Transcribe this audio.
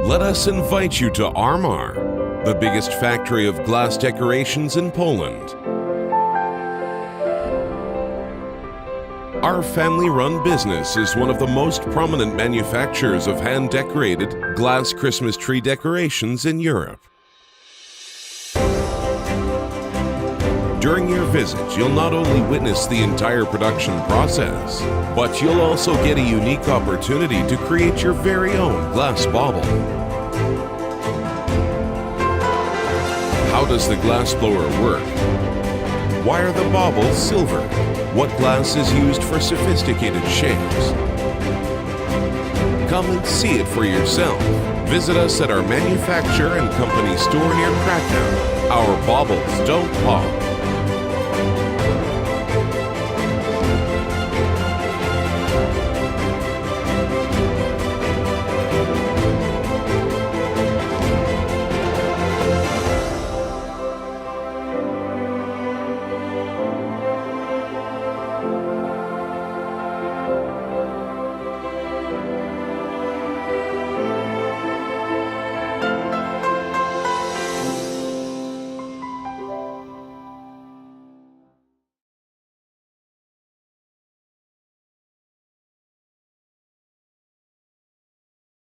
Let us invite you to Armar, the biggest factory of glass decorations in Poland. Our family-run business is one of the most prominent manufacturers of hand-decorated glass Christmas tree decorations in Europe. During your visit, you'll not only witness the entire production process, but you'll also get a unique opportunity to create your very own glass bauble. How does the glass blower work? Why are the baubles silver? What glass is used for sophisticated shapes? Come and see it for yourself. Visit us at our manufacturer and company store near Krakow. Our baubles don't pop.